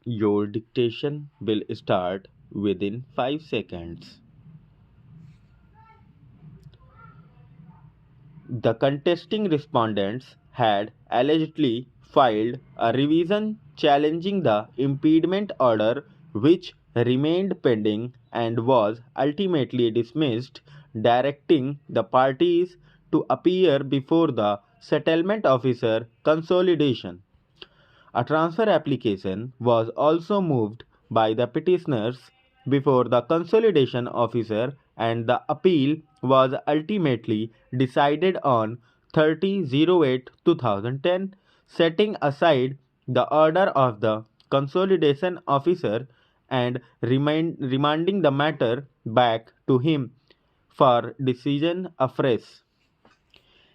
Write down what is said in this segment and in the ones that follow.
Your dictation will start within 5 seconds. The contesting respondents had allegedly filed a revision challenging the impediment order, which remained pending and was ultimately dismissed, directing the parties to appear before the settlement officer consolidation. A transfer application was also moved by the petitioners before the consolidation officer, and the appeal was ultimately decided on 30/08/2010, setting aside the order of the consolidation officer and remanding the matter back to him for decision afresh.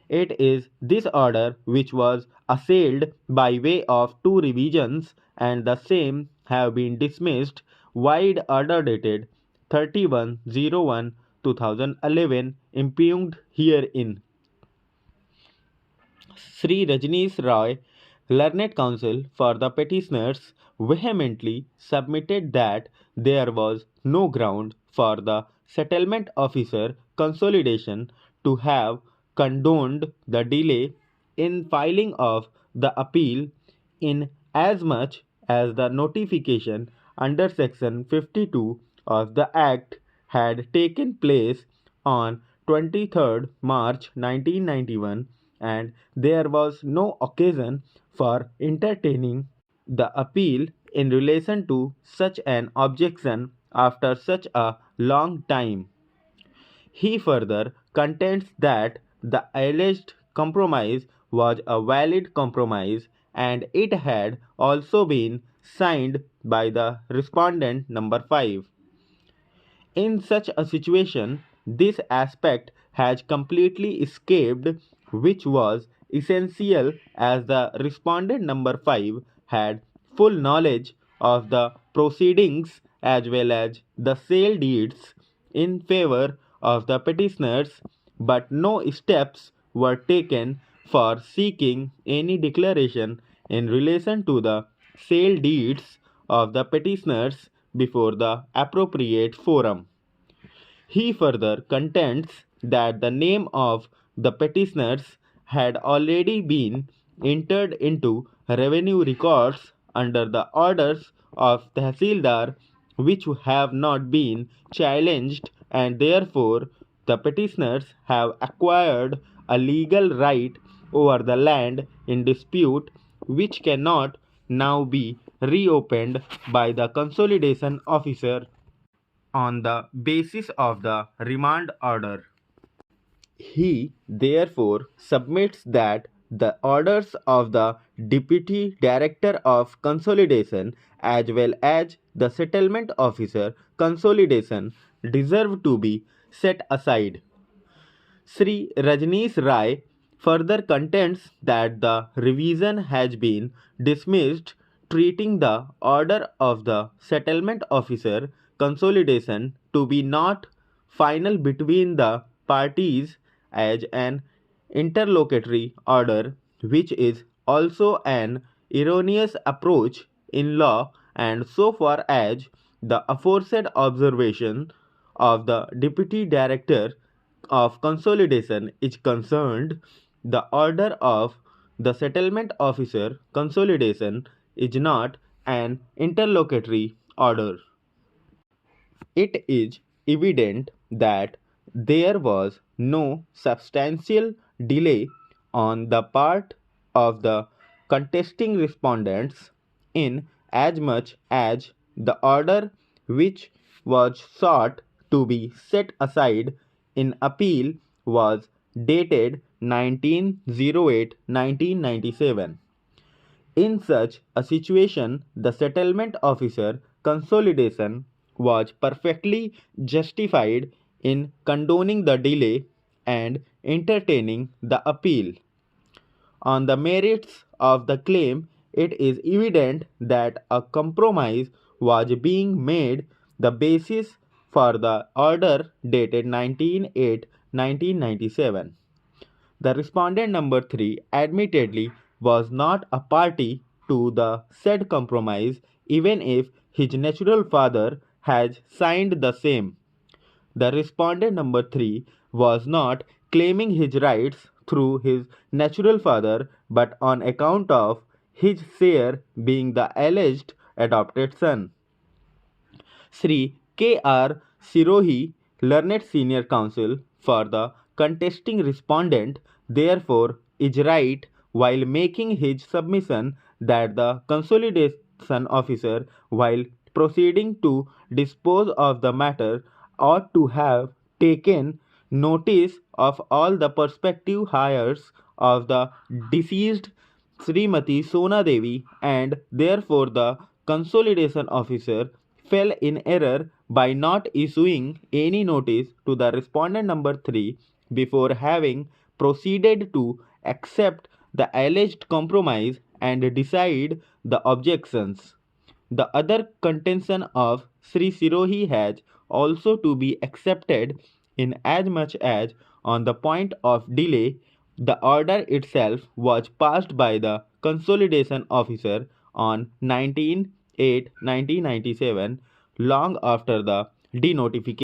It is this order which was assailed by way of two revisions, and the same have been dismissed. Wide order dated 31/01/2011 impugned herein. Sri Rajneesh Roy, learned counsel for the petitioners, vehemently submitted that there was no ground for the settlement officer consolidation to have condoned the delay in filing of the appeal, in as much as the notification under section 52 of the act had taken place on 23rd March 1991, and there was no occasion for entertaining the appeal in relation to such an objection after such a long time. He further contends that the alleged compromise was a valid compromise, and it had also been signed by the respondent number 5. In such a situation, this aspect has completely escaped, which was essential, as the respondent number 5 had full knowledge of the proceedings as well as the sale deeds in favor of the petitioners, but no steps were taken for seeking any declaration in relation to the sale deeds of the petitioners before the appropriate forum. He further contends that the name of the petitioners had already been entered into revenue records under the orders of Tehsildar, which have not been challenged, and therefore the petitioners have acquired a legal right over the land in dispute, which cannot now be reopened by the consolidation officer on the basis of the remand order. He therefore submits that the orders of the Deputy Director of Consolidation as well as the Settlement Officer Consolidation deserve to be set aside. Sri Rajneesh Rai further contends that the revision has been dismissed, treating the order of the settlement officer consolidation to be not final between the parties as an interlocutory order, which is also an erroneous approach in law, and so far as the aforesaid observation of the Deputy Director of Consolidation is concerned, the order of the settlement officer consolidation is not an interlocutory order. It is evident that there was no substantial delay on the part of the contesting respondents, in as much as the order which was sought to be set aside in appeal was dated 19/08/1997. In such a situation, the settlement officer consolidation was perfectly justified in condoning the delay and entertaining the appeal. On the merits of the claim, it is evident that a compromise was being made, the basis for the order dated 19/08/1997. The respondent number 3 admittedly was not a party to the said compromise, even if his natural father has signed the same. The respondent number 3 was not claiming his rights through his natural father but on account of his share being the alleged adopted son. Sri K. R. Sirohi, learned senior counsel for the contesting respondent, therefore is right while making his submission that the consolidation officer, while proceeding to dispose of the matter, ought to have taken notice of all the prospective heirs of the deceased Srimati Sona Devi, and therefore the consolidation officer fell in error by not issuing any notice to the respondent number 3 before having proceeded to accept the alleged compromise and decide the objections. The other contention of Sri Sirohi has also to be accepted in as much as on the point of delay the order itself was passed by the consolidation officer on 19/8/1997, long after the denotification.